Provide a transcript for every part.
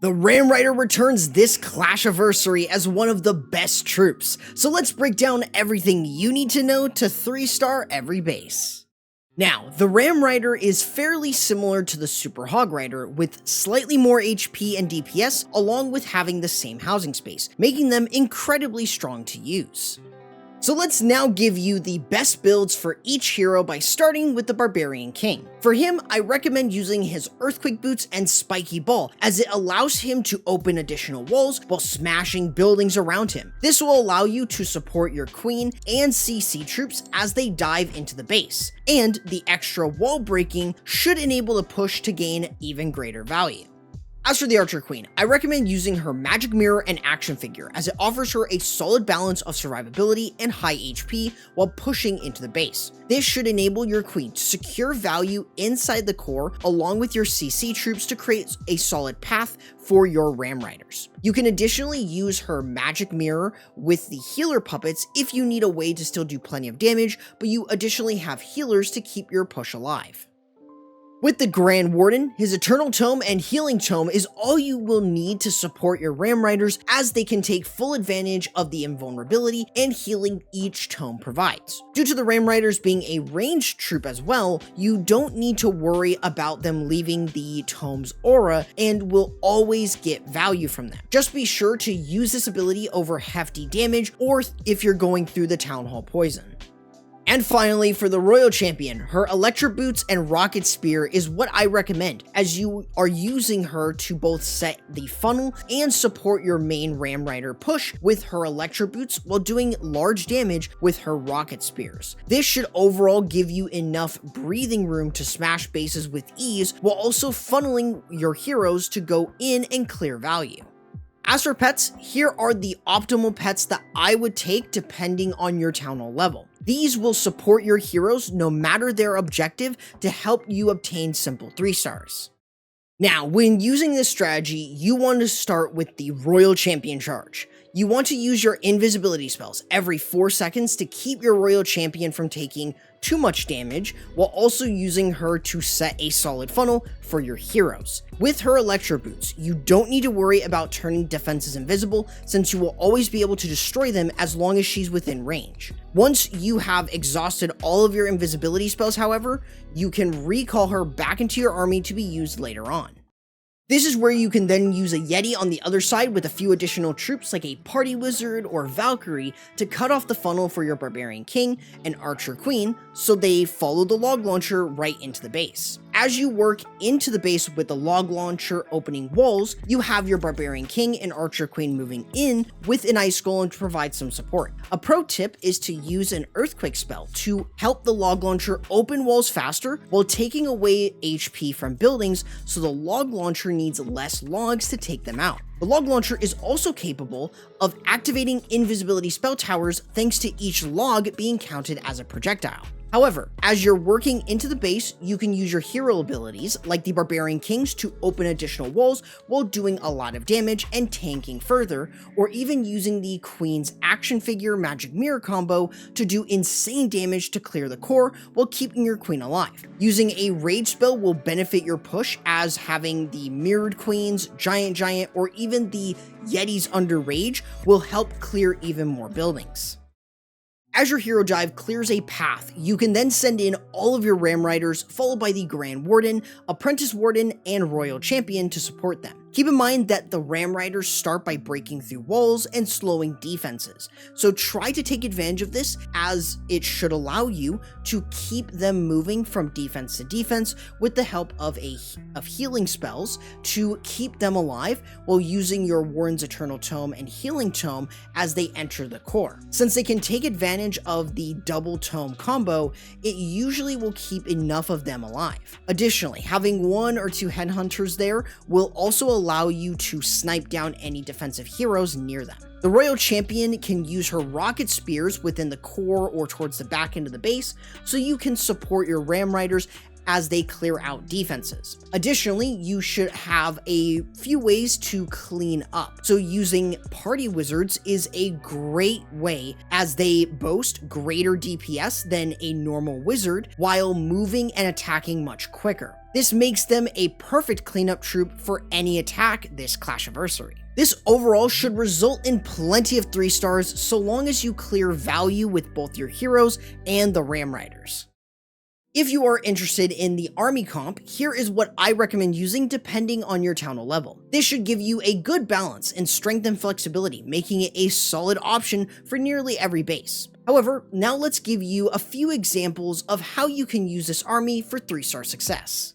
The Ram Rider returns this Clashiversary as one of the best troops, so let's break down everything you need to know to 3-star every base. Now, the Ram Rider is fairly similar to the Super Hog Rider, with slightly more HP and DPS along with having the same housing space, making them incredibly strong to use. So let's now give you the best builds for each hero by starting with the Barbarian King. For him, I recommend using his Earthquake Boots and Spiky Ball, as it allows him to open additional walls while smashing buildings around him. This will allow you to support your Queen and CC troops as they dive into the base, and the extra wall breaking should enable the push to gain even greater value. As for the Archer Queen, I recommend using her Magic Mirror and Action Figure, as it offers her a solid balance of survivability and high HP while pushing into the base. This should enable your Queen to secure value inside the core along with your CC troops to create a solid path for your Ram Riders. You can additionally use her Magic Mirror with the healer puppets if you need a way to still do plenty of damage, but you additionally have healers to keep your push alive. With the Grand Warden, his Eternal Tome and Healing Tome is all you will need to support your Ram Riders, as they can take full advantage of the invulnerability and healing each tome provides. Due to the Ram Riders being a ranged troop as well, you don't need to worry about them leaving the tome's aura and will always get value from them. Just be sure to use this ability over hefty damage or if you're going through the Town Hall Poison. And finally, for the Royal Champion, her Electric Boots and Rocket Spear is what I recommend, as you are using her to both set the funnel and support your main Ram Rider push with her Electric Boots while doing large damage with her Rocket Spears. This should overall give you enough breathing room to smash bases with ease, while also funneling your heroes to go in and clear value. As for pets, here are the optimal pets that I would take depending on your Town Hall level. These will support your heroes no matter their objective to help you obtain simple 3-stars. Now, when using this strategy, you want to start with the Royal Champion charge. You want to use your invisibility spells every 4 seconds to keep your Royal Champion from taking too much damage, while also using her to set a solid funnel for your heroes. With her Electro Boots, you don't need to worry about turning defenses invisible, since you will always be able to destroy them as long as she's within range. Once you have exhausted all of your invisibility spells, however, you can recall her back into your army to be used later on. This is where you can then use a Yeti on the other side with a few additional troops like a Party Wizard or Valkyrie to cut off the funnel for your Barbarian King and Archer Queen, so they follow the log launcher right into the base. As you work into the base with the log launcher opening walls, you have your Barbarian King and Archer Queen moving in with an Ice Golem to provide some support. A pro tip is to use an Earthquake spell to help the log launcher open walls faster while taking away HP from buildings, so the log launcher needs less logs to take them out. The log launcher is also capable of activating invisibility spell towers thanks to each log being counted as a projectile. However, as you're working into the base, you can use your hero abilities, like the Barbarian Kings, to open additional walls while doing a lot of damage and tanking further, or even using the Queen's Action Figure Magic Mirror combo to do insane damage to clear the core while keeping your Queen alive. Using a Rage spell will benefit your push, as having the Mirrored Queens, Giant, or even the Yetis under Rage will help clear even more buildings. As your hero dive clears a path, you can then send in all of your Ram Riders, followed by the Grand Warden, Apprentice Warden, and Royal Champion to support them. Keep in mind that the Ram Riders start by breaking through walls and slowing defenses, so try to take advantage of this, as it should allow you to keep them moving from defense to defense with the help of healing spells to keep them alive, while using your Warden's Eternal Tome and Healing Tome as they enter the core. Since they can take advantage of the double tome combo, it usually will keep enough of them alive. Additionally, having 1 or 2 headhunters there will also allow you to snipe down any defensive heroes near them. The Royal Champion can use her Rocket Spears within the core or towards the back end of the base, so you can support your Ram Riders as they clear out defenses. Additionally, you should have a few ways to clean up. So using party wizards is a great way, as they boast greater DPS than a normal wizard while moving and attacking much quicker. This makes them a perfect cleanup troop for any attack this Clashiversary. This overall should result in plenty of 3 stars so long as you clear value with both your heroes and the Ram Riders. If you are interested in the army comp, here is what I recommend using depending on your town hall level. This should give you a good balance in strength and flexibility, making it a solid option for nearly every base. However, now let's give you a few examples of how you can use this army for 3-star success.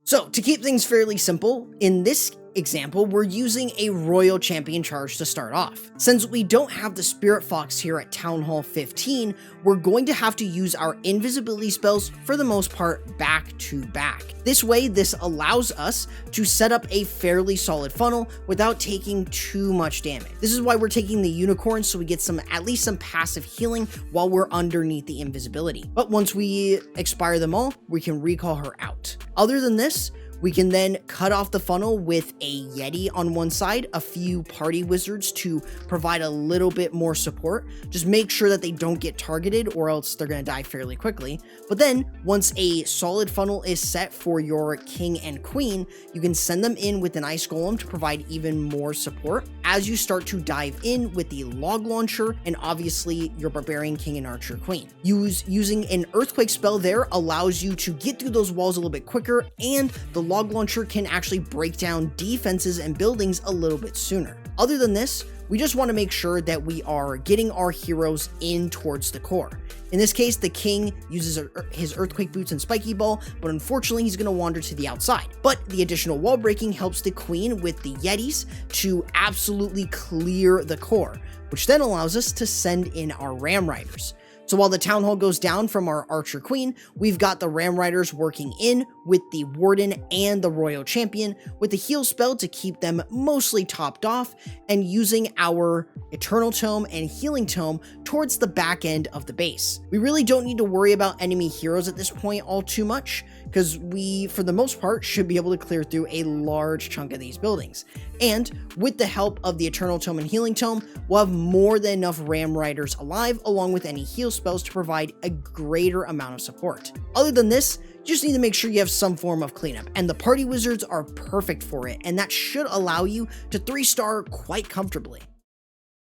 So, to keep things fairly simple, in this example, we're using a Royal Champion charge to start off. Since we don't have the Spirit Fox here at Town Hall 15, we're going to have to use our invisibility spells for the most part back to back. This way, this allows us to set up a fairly solid funnel without taking too much damage. This is why we're taking the Unicorn, so we get at least some passive healing while we're underneath the invisibility. But once we expire them all, we can recall her out. Other than this, we can then cut off the funnel with a Yeti on one side, a few party wizards to provide a little bit more support. Just make sure that they don't get targeted or else they're going to die fairly quickly. But then once a solid funnel is set for your king and queen, you can send them in with an ice golem to provide even more support as you start to dive in with the log launcher and obviously your barbarian king and archer queen. Using an earthquake spell there allows you to get through those walls a little bit quicker, and the log launcher can actually break down defenses and buildings a little bit sooner. Other than this, we just want to make sure that we are getting our heroes in towards the core. In this case, the king uses his earthquake boots and spiky ball, but unfortunately he's going to wander to the outside. But the additional wall breaking helps the queen with the yetis to absolutely clear the core, which then allows us to send in our ram riders. So while the town hall goes down from our archer queen, we've got the ram riders working in with the warden and the royal champion with the heal spell to keep them mostly topped off, and using our eternal tome and healing tome towards the back end of the base. We really don't need to worry about enemy heroes at this point all too much, because we, for the most part, should be able to clear through a large chunk of these buildings. And with the help of the Eternal Tome and Healing Tome, we'll have more than enough Ram Riders alive, along with any heal spells to provide a greater amount of support. Other than this, you just need to make sure you have some form of cleanup, and the Party Wizards are perfect for it, and that should allow you to 3-star quite comfortably.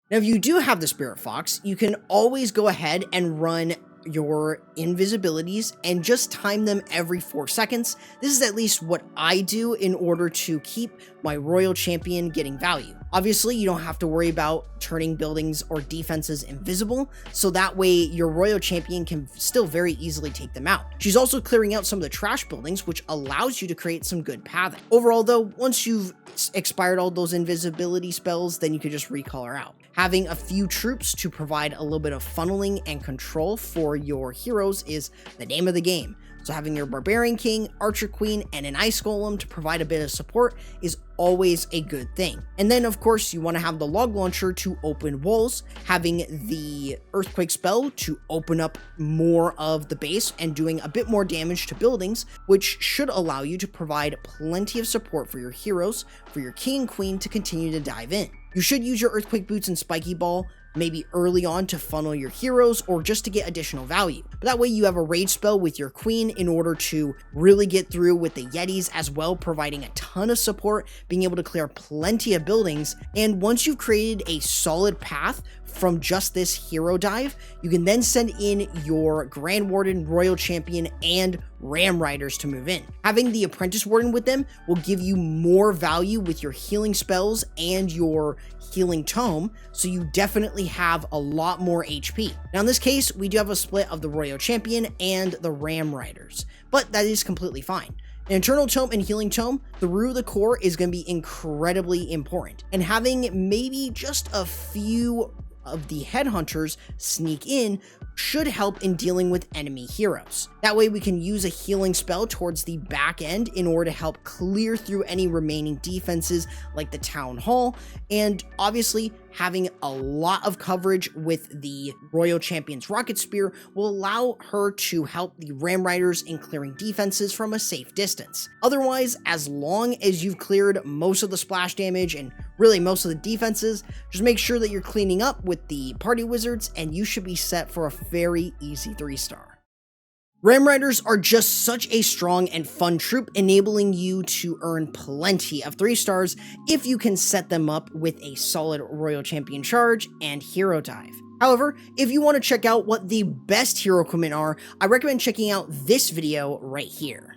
Now, if you do have the Spirit Fox, you can always go ahead and run your invisibilities and just time them every 4 seconds. This is at least what I do in order to keep my royal champion getting value. Obviously, you don't have to worry about turning buildings or defenses invisible, so that way your royal champion can still very easily take them out. She's also clearing out some of the trash buildings, which allows you to create some good pathing. Overall though, once you've expired all those invisibility spells, then you can just recall her out. Having a few troops to provide a little bit of funneling and control for your heroes is the name of the game. So having your Barbarian King, Archer Queen, and an Ice Golem to provide a bit of support is always a good thing. And then of course you want to have the Log Launcher to open walls, having the Earthquake spell to open up more of the base and doing a bit more damage to buildings, which should allow you to provide plenty of support for your heroes, for your King and Queen to continue to dive in. You should use your Earthquake Boots and Spiky Ball maybe early on to funnel your heroes or just to get additional value. But that way you have a rage spell with your queen in order to really get through with the Yetis as well, providing a ton of support, being able to clear plenty of buildings. And once you've created a solid path from just this hero dive, you can then send in your Grand Warden, Royal Champion, and Ram Riders to move in. Having the Apprentice Warden with them will give you more value with your healing spells and your healing tome, so you definitely have a lot more HP. Now in this case, we do have a split of the Royal Champion and the Ram Riders, but that is completely fine. An Eternal Tome and Healing Tome through the core is going to be incredibly important, and having maybe just a few of the headhunters sneak in should help in dealing with enemy heroes. That way we can use a healing spell towards the back end in order to help clear through any remaining defenses like the Town Hall, and obviously having a lot of coverage with the Royal Champion's Rocket Spear will allow her to help the Ram Riders in clearing defenses from a safe distance. Otherwise, as long as you've cleared most of the splash damage and really most of the defenses, just make sure that you're cleaning up with the party wizards and you should be set for a very easy 3-star. Ram Riders are just such a strong and fun troop, enabling you to earn plenty of 3-stars if you can set them up with a solid Royal Champion charge and hero dive. However, if you want to check out what the best hero equipment are, I recommend checking out this video right here.